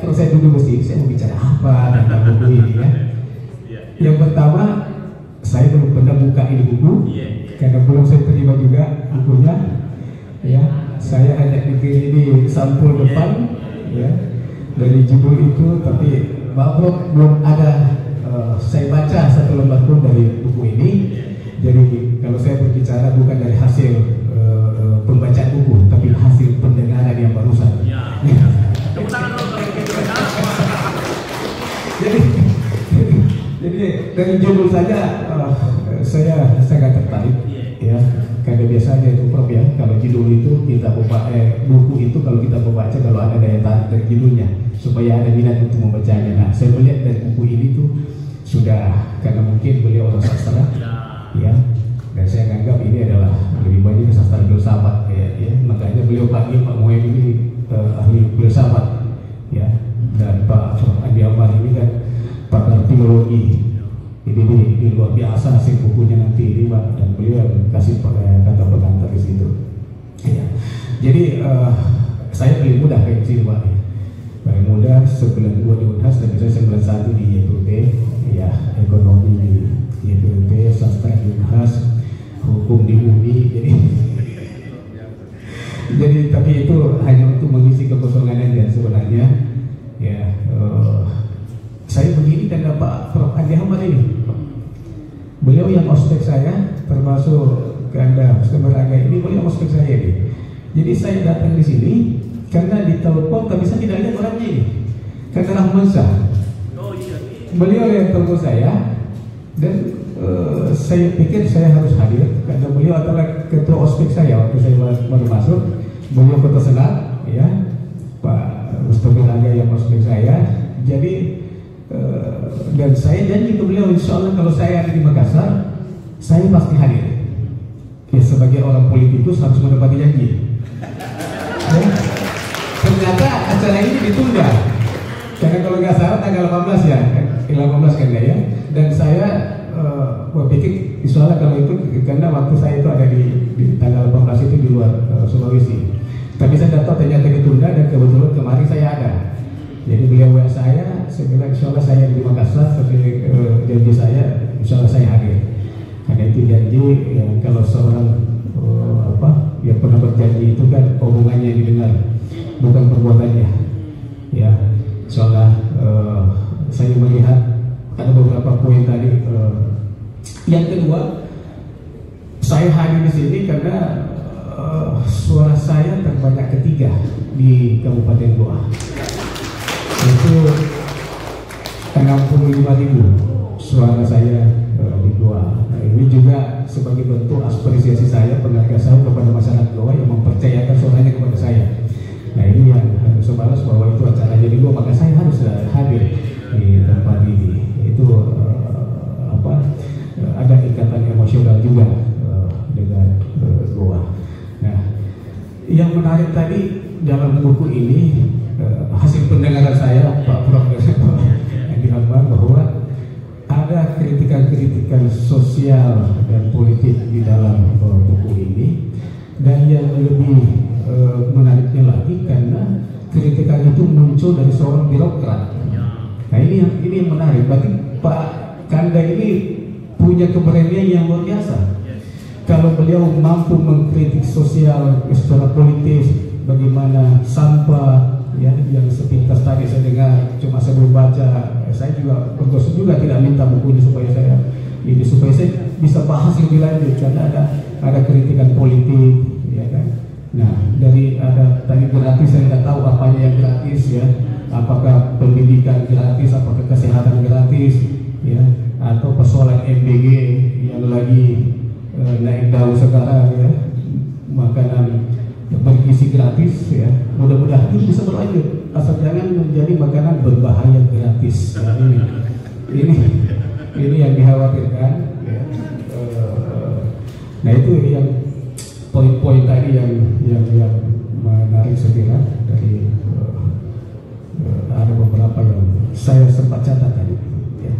kalau saya duduk mesti saya mau bicara apa tentang buku ini ya. Yang pertama, saya belum pernah buka ini buku karena belum saya terima juga bukunya. Ya, saya hanya bikin ini sampul depan ya dari judul itu, tapi belum ada saya baca satu lembar pun dari buku ini. Jadi kalau saya berbicara bukan dari hasil pembacaan buku, tapi hasil pendengaran yang barusan. Jadi dari judul saja saya sangat tertarik ya, karena biasanya itu Prof ya, kalau judul itu kita buku itu kalau kita membaca kalau ada daya tarik dari judulnya supaya ada minat untuk membacanya. Nah, saya melihat dari buku ini tuh sudah, karena mungkin beliau orang sastra ya, dan saya anggap ini adalah lebih banyak sastra filsafat ya, makanya beliau panggil Pak Moem ini ahli filsafat ya, dan Pak Andi Amar ini kan pakar filologi. Ini luar biasa hasil bukunya nanti ini Pak, dan beliau kasih kata pengantar di situ ya. Jadi saya paling mudah kayak sini Pak, paling mudah 92 di Unhas dan saya 91 di YPP ya, ekonomi di YPP, sastra di Unhas, hukum di UNI. Jadi tapi itu hanya untuk mengisi kekosongan aja sebenarnya ya. Saya begini karena Pak Prof Andi Hamad ini, beliau yang ospek saya, termasuk Ganda Semarang ini, beliau ospek saya ini. Jadi saya datang di sini karena ditelepon, tapi saya tidak lihat orangnya ini, karena Rahman Shah. Beliau yang telepon saya, dan saya pikir saya harus hadir karena beliau adalah ketua ospek saya waktu saya baru masuk. Beliau ketua senat, ya, Pak Mustafa Aga yang ospek saya. Jadi dan saya janji ke beliau, insya Allah kalau saya ada di Makassar, saya pasti hadir. Ya, sebagai orang politikus harus menepati janji. Ya. Ternyata acara ini ditunda, karena kalau nggak salah tanggal 18 ya, 18 kan ya. Dan saya berpikir, insya Allah kalau itu, karena waktu saya itu ada di tanggal 18 itu di luar Sulawesi. Tapi saya tidak tahu ternyata ditunda, dan kebetulan kemarin saya ada. Jadi beliau WA saya bilang insya Allah saya di Makassar, seperti janji saya, insya Allah saya hadir. Karena itu janji ya, kalau seorang yang pernah berjanji itu kan hubungannya didengar, bukan perbuatannya. Ya, insya Allah saya melihat ada beberapa poin tadi. Yang kedua, saya hadir di sini karena suara saya terbanyak ketiga di Kabupaten Goa. Itu 65.000 suara saya di Goa. Nah, ini juga sebagai bentuk apresiasi saya, penghargaan saya kepada masyarakat Goa yang mempercayakan suaranya kepada saya. Nah, ini yang harus sebalas bahwa itu acaranya di Goa, maka saya harus hadir di tempat ini. Itu ada ikatan emosional juga dengan Goa. Nah, yang menarik tadi dalam buku ini, hasil pendengaran saya Pak Prof Andi Hamad, bahwa ada kritikan-kritikan sosial dan politik di dalam buku ini. Dan yang lebih menariknya lagi, karena kritikan itu muncul dari seorang birokrat. Nah, ini yang menarik. Berarti Pak Kanda ini punya keberanian yang luar biasa. Kalau beliau mampu mengkritik sosial secara politis, bagaimana sampah ya, yang sepintas tadi saya dengar, cuma saya belum baca. Saya juga berdosa juga tidak minta buku ini supaya saya bisa bahas lebih lanjut, karena ada kritikan politik ya kan. Nah, dari ada tadi gratis, saya tidak tahu apanya yang gratis ya, apakah pendidikan gratis, apakah kesehatan gratis ya, atau persoalan MBG yang lagi naik daun sekarang ya, makanan bergizi gratis ya. Mudah-mudahan ini bisa berlanjut, asal jangan menjadi makanan berbahaya gratis ya. Ini yang dikhawatirkan ya. Nah, itu yang poin-poin tadi yang menarik saya kira. Dari ada beberapa yang saya sempat catat tadi ya,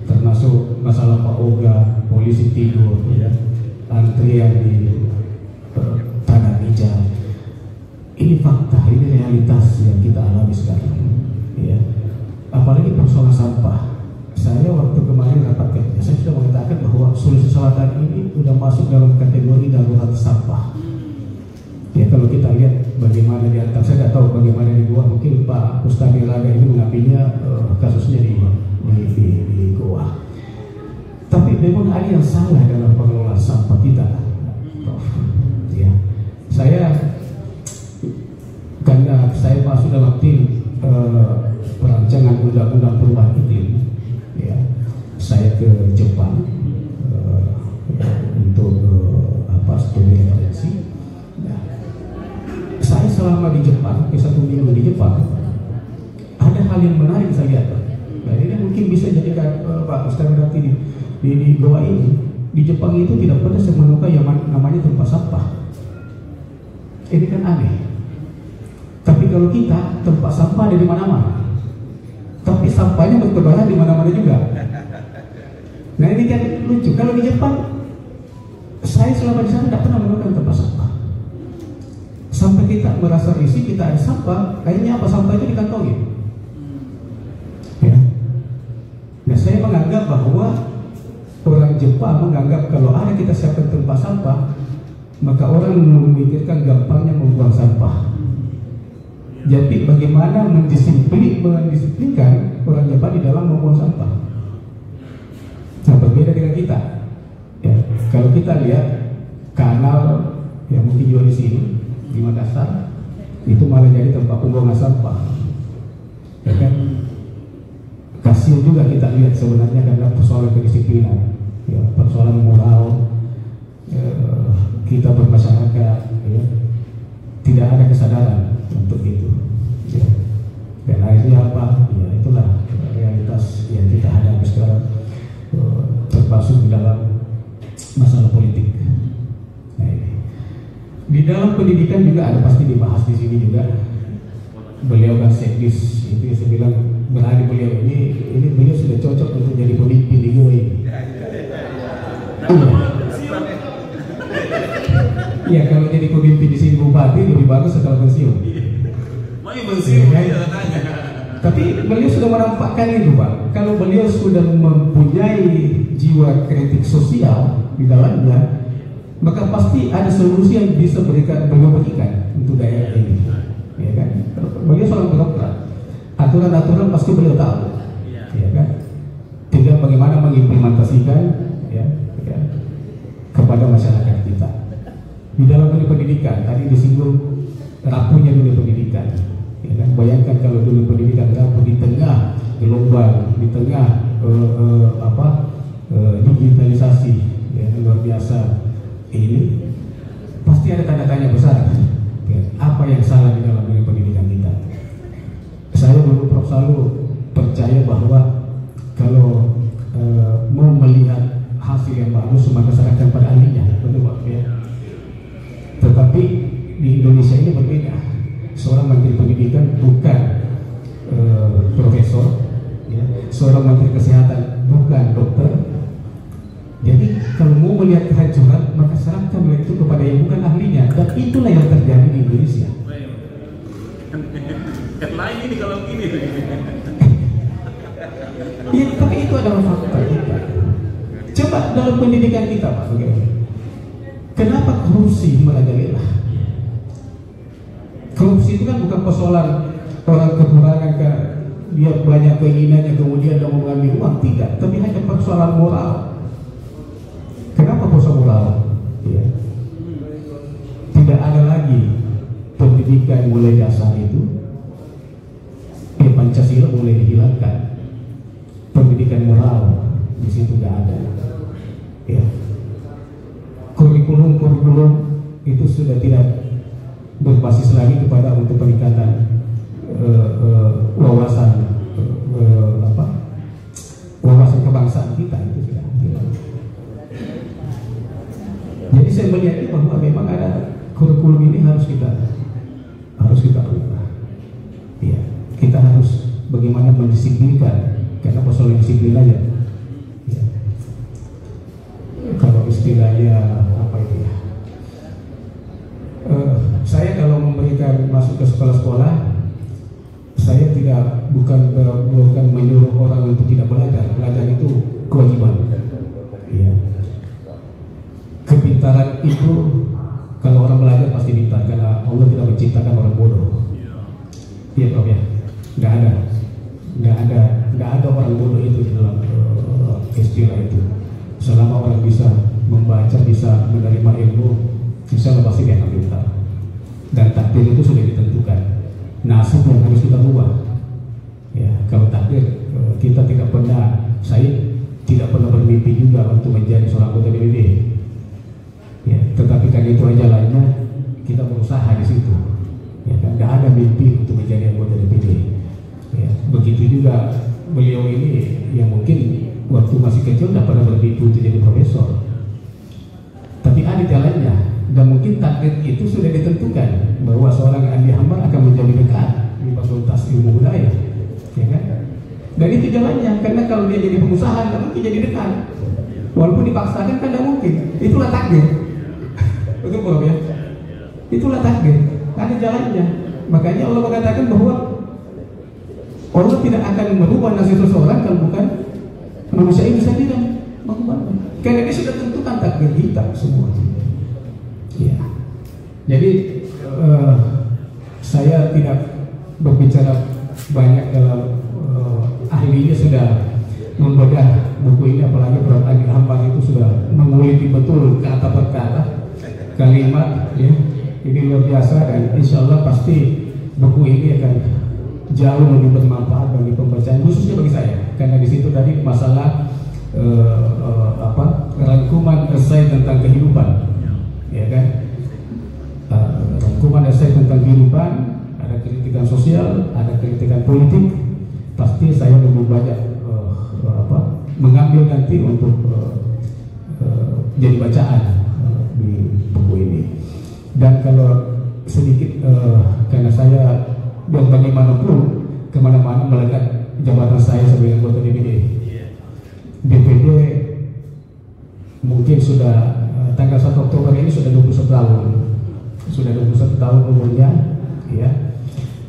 termasuk masalah Pak Oga, polisi tidur ya, antrian di Tanah Mija. Ini fakta, ini realitas yang kita alami sekarang ya. sampah. Saya waktu kemarin rapat kerja, saya sudah mengatakan bahwa Sulawesi Selatan ini sudah masuk dalam kategori darurat sampah. Ya, kalau kita lihat bagaimana di atas, saya tidak tahu bagaimana di Goa, mungkin Pak Ustadz Raga ini mengambilnya kasusnya di Goa. Tapi memang ada yang salah dalam pengelolaan sampah kita, Prof. Ya, karena saya masuk dalam tim perancangan undang-undang perubahan iklim, ya, saya ke Jepang untuk studi referensi. Nah, saya selama di Jepang, ke 1 minggu di Jepang, ada hal yang menarik saya lihat. Nah, ini mungkin bisa jadikan Pak Ustadz nanti di Goa ini. Di Jepang itu tidak pernah saya menemukan yang namanya tempat sampah. Ini kan aneh. Tapi kalau kita, tempat sampah ada di mana-mana, tapi sampahnya bertebaran di mana-mana juga. Nah, ini kan lucu. Kalau di Jepang, saya selama di sana tidak pernah menemukan tempat sampah. Sampai kita merasa risih, kita ada sampah, akhirnya apa? Sampah itu dikantongin. Ya. Nah, saya menganggap bahwa orang Jepang menganggap kalau ada kita siapkan tempat sampah, maka orang memikirkan gampangnya membuang sampah. Jadi bagaimana mendisiplinkan orang Jepang di dalam membuang sampah. Nah, berbeda dengan kita. Ya, kalau kita lihat kanal yang mungkin juga di sini di Makassar, itu malah jadi tempat pembuangan sampah. Ya kan? Kasihan juga kita lihat sebenarnya karena persoalan kedisiplinan, ya, persoalan moral, kita bermasyarakat, ya, tidak ada kesadaran untuk itu. Ya. Dan akhirnya apa? Ya, itulah realitas yang kita hadapi sekarang, termasuk di dalam masalah politik. Nah, ini. Di dalam pendidikan juga ada, pasti dibahas di sini juga. Beliau kan sekdis, itu yang saya bilang berani beliau ini beliau sudah cocok untuk jadi pemimpin di Goa ini. Ya, kalau jadi pemimpin di sini bupati lebih bagus setelah pensiun. Tapi beliau sudah menampakkan itu, Pak. Kalau beliau sudah mempunyai jiwa kritik sosial di dalamnya, maka pasti ada solusi yang bisa beliau berikan untuk daerah ini. Ya kan? Beliau seorang birokrat. Aturan-aturan pasti beliau tahu. Ya kan? Tinggal bagaimana mengimplementasikan, ya, kepada masyarakat kita. Di dalam dunia pendidikan, tadi disinggung rapuhnya dunia pendidikan. Ya kan? Bayangkan kalau dunia pendidikan rapuh di tengah gelombang, di tengah digitalisasi, ya, luar biasa ini, pasti ada tanda tanya besar. Ya, apa yang salah di dalam dunia pendidikan kita? Saya dulu, Prof, selalu percaya bahwa kalau mau melihat hasil yang bagus, maka serahkan pada ahlinya, betul Pak? Ya. Tetapi di Indonesia ini berbeda. Seorang menteri pendidikan bukan profesor, ya. Seorang menteri kesehatan bukan dokter. Jadi kalau mau melihat kehancuran, maka serahkan itu kepada yang bukan ahlinya. Dan itulah yang terjadi di Indonesia. Lain ini kalau gini. Ya, tapi itu adalah fakta kita. Coba dalam pendidikan kita, Pak, bagaimana? Kenapa korupsi merajalela? Korupsi itu kan bukan persoalan orang kekurangan, dia banyak keinginannya kemudian dia mengambil uang, tidak. Tapi hanya persoalan moral. Kenapa persoalan moral? Ya. Tidak ada lagi pendidikan mulai dasar itu. Pancasila mulai dihilangkan. Pendidikan moral di situ tidak ada. Ya. Kurikulum itu sudah tidak berbasis lagi kepada untuk peningkatan wawasan wawasan kebangsaan kita, itu sudah hilang. Jadi saya melihat bahwa memang ada kurikulum ini harus kita ubah. Ya, kita harus bagaimana mendisiplinkan, karena persoalan disiplin aja. Ya. Kalau istilahnya apa itu ya? Saya kalau memberikan masuk ke sekolah-sekolah, saya bukan menyuruh orang untuk tidak belajar. Belajar itu kewajiban. Ya. Kepintaran itu kalau orang belajar pasti pintar, karena Allah tidak menciptakan orang bodoh. Iya Prof ya, nggak ada orang bodoh itu di dalam istilah itu. Selama orang bisa membaca, bisa menerima ilmu, insya Allah pasti dia akan pintar. Dan takdir itu sudah ditentukan. Nasib yang harus kita ubah. Ya, kalau takdir kita tidak pernah, saya tidak pernah bermimpi juga untuk menjadi seorang anggota DPD. Ya, tetapi kan itu jalannya, kita berusaha di situ. Ya, kan nggak ada mimpi untuk menjadi anggota DPD. Ya, begitu juga beliau ini yang mungkin waktu masih kecil tidak pernah bermimpi untuk jadi profesor. Tapi ada jalannya, dan mungkin takdir itu sudah ditentukan bahwa seorang Andi Hambar akan menjadi dekan di Fakultas Ilmu Budaya. Ya kan? Dan itu jalannya, karena kalau dia jadi pengusaha tidak mungkin jadi dekan. Walaupun dipaksakan kan tidak mungkin. Itulah takdir. Betul Prof ya? Itulah takdir. Ada jalannya. Makanya Allah mengatakan bahwa Allah tidak akan merubah nasib seseorang kalau bukan manusia itu sendiri mengubahnya. Karena dia sudah tentukan takdir kita semua. Ya. Jadi saya tidak berbicara banyak dalam ahlinya sudah membedah buku ini, apalagi Prof. Andi Hambar itu sudah menguliti betul kata per kata kalimat ya. Ini luar biasa, dan insya Allah pasti buku ini akan jauh lebih bermanfaat bagi pembacaan, khususnya bagi saya, karena di situ tadi masalah rangkuman esai tentang kehidupan, ya kan? Rangkuman esai tentang kehidupan, ada kritikan sosial, ada kritikan politik. Pasti saya lebih banyak mengambil nanti untuk jadi bacaan di buku ini. Dan kalau sedikit karena saya biar bagaimanapun kemana-mana melekat jabatan saya sebagai anggota DPD. DPD mungkin sudah tanggal 1 Oktober ini sudah 21 tahun. Sudah 21 tahun umurnya, ya.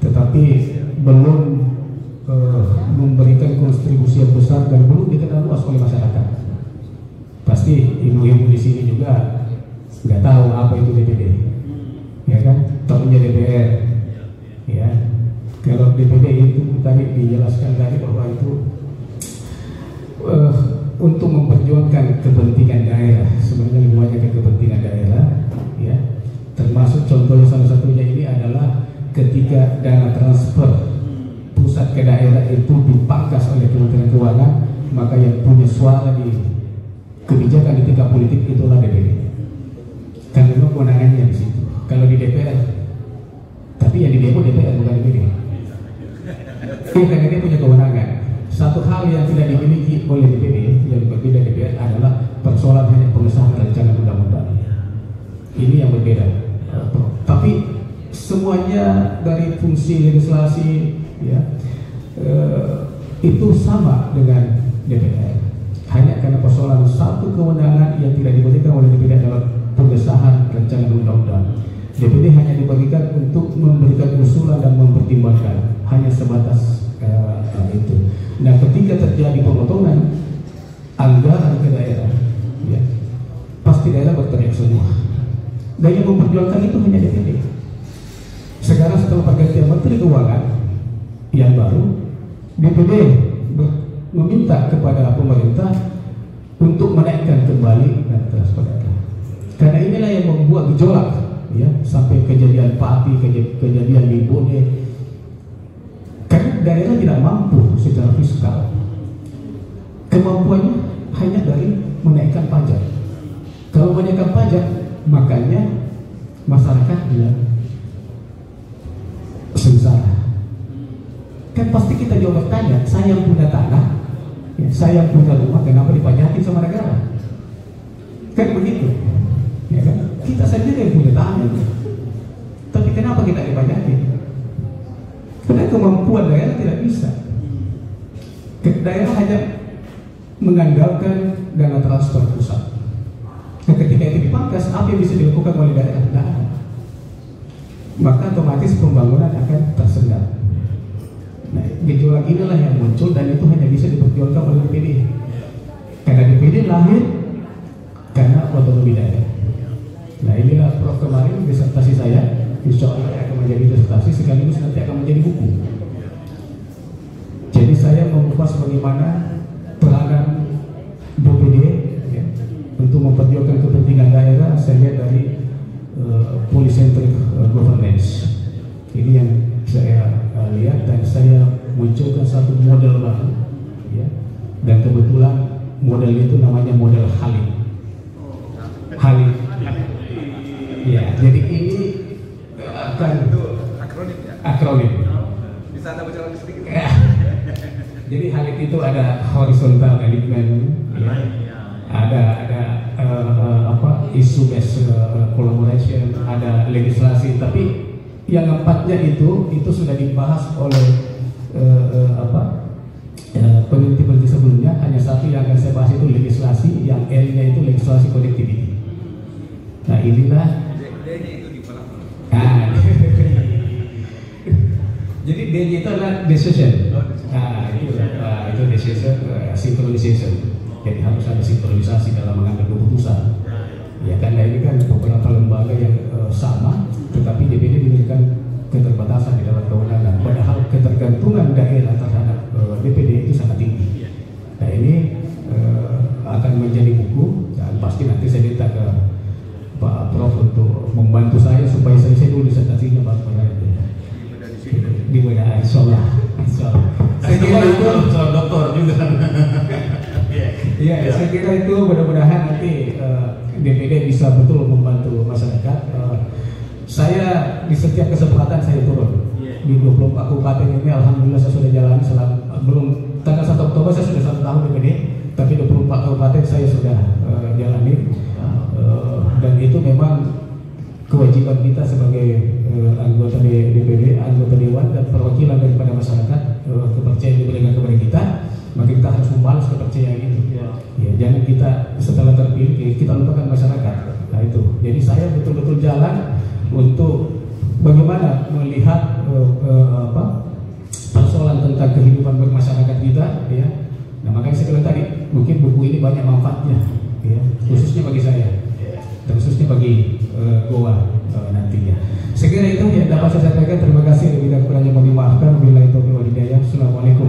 Tetapi belum memberikan kontribusi yang besar dan belum dikenal luas oleh masyarakat. Pasti ibu-ibu di sini juga nggak tahu apa itu DPD, ya kan? Tahunya DPR, ya. Kalau DPD itu tadi dijelaskan tadi bahwa itu untuk memperjuangkan kepentingan daerah, sebenarnya lebih banyak ke kepentingan daerah, ya. Termasuk contohnya salah satunya ini adalah ketika dana transfer pusat ke daerah itu dipangkas oleh Kementerian Keuangan, maka yang punya suara di kebijakan di tingkat politik itulah DPD. Karena memang kewenangannya di situ. Kalau di DPR, tapi yang di demo DPR bukan DPD. Karena dia punya kewenangan. Satu hal yang tidak dimiliki oleh DPD yang berbeda DPR adalah persoalan hanya pengesahan rancangan undang-undang. Ini yang berbeda. Tapi semuanya dari fungsi legislasi, ya, itu sama dengan DPR. Hanya karena persoalan satu kewenangan yang tidak diberikan oleh DPD adalah pengesahan rancangan undang-undang. DPD hanya diberikan untuk memberikan usulan dan mempertimbangkan, hanya sebatas itu. Nah, ketika terjadi pemotongan anggaran ke daerah, ya, pasti daerah berteriak semua. Dan yang memperjuangkan itu hanya DPD. Sekarang setelah pergantian Menteri Keuangan yang baru, DPD meminta kepada pemerintah untuk menaikkan kembali dana transfer daerah. Karena inilah yang membuat gejolak, ya, sampai kejadian Pati, kejadian di Bone. Karena daerah tidak mampu secara fiskal. Kemampuannya hanya dari menaikkan pajak. Kalau menaikkan pajak, makanya masyarakatnya sengsara. Kan pasti kita jawab bertanya, saya yang punya tanah, ya, saya yang punya rumah, kenapa dipajakin sama negara? Kan begitu, ya kan? Kita sendiri yang punya tanah, tapi kenapa kita dipajakin? Karena kemampuan daerah tidak bisa. Daerah hanya mengandalkan dana transfer pusat. Nah, ketika itu dipangkas, apa yang bisa dilakukan oleh daerah? Tidak ada. Maka otomatis pembangunan akan tersendat. gejolak inilah yang muncul, dan itu hanya bisa diperjuangkan oleh DPD. Karena DPD lahir karena otonomi daerah. Nah, inilah Prof kemarin disertasi saya, insya Allah akan menjadi disertasi sekaligus nanti akan menjadi buku. Jadi saya mengupas bagaimana peranan DPD ya, untuk memperjuangkan kepentingan daerah. Saya lihat dari polycentric governance. Ini yang saya lihat, dan saya munculkan satu model baru ya. Dan kebetulan model itu namanya model Halim. Halim ya, jadi ini akan akronim. Bisa Anda bicara sedikit? Ya. Jadi Halim itu ada horizontal alignment ya. Ada isu based collaboration, ada legislasi, tapi yang empatnya itu sudah dibahas oleh peneliti-peneliti sebelumnya. Hanya satu yang akan saya bahas itu legislasi, yang L-nya itu legislasi connectivity. Nah, inilah D-nya itu di mana? Jadi D-nya itu adalah decision. Itu decision, synchronization. Jadi harus ada sinkronisasi dalam mengambil keputusan. Ya, karena ini kan beberapa lembaga yang sama, tetapi DPD diberikan keterbatasan di dalam kewenangan. Padahal ketergantungan daerah terhadap DPD itu sangat tinggi. Nah, ini akan menjadi buku, dan pasti nanti saya minta ke Pak Prof untuk membantu saya supaya saya dulu disertasinya Pak di mana insyaallah. Saya kira itu dokter juga. Iya, saya kira itu mudah-mudahan nanti DPD bisa betul membantu masyarakat. Saya di setiap kesempatan saya turun di 24 kabupaten ini. Alhamdulillah saya sudah jalan belum tanggal 1 Oktober saya sudah 1 tahun DPD, tapi 24 kabupaten saya sudah jalani. Dan itu memang kewajiban kita sebagai anggota DPD, anggota Dewan, dan perwakilan daripada masyarakat, kepercayaan diberikan kepada kita, maka kita harus membalas kepercayaan itu. Ya, jangan kita setelah terpilih kita lupakan masyarakat. Nah, itu. Jadi saya betul-betul jalan untuk bagaimana melihat persoalan tentang kehidupan bermasyarakat kita. Ya. Nah, makanya saya bilang tadi, mungkin buku ini banyak manfaatnya, ya, khususnya bagi saya, dan khususnya bagi Goa nantinya. Saya kira itu yang dapat saya sampaikan. Terima kasih, lebih dan kurangnya mohon dimaafkan. Wabillahi taufiq wal hidayah. Assalamualaikum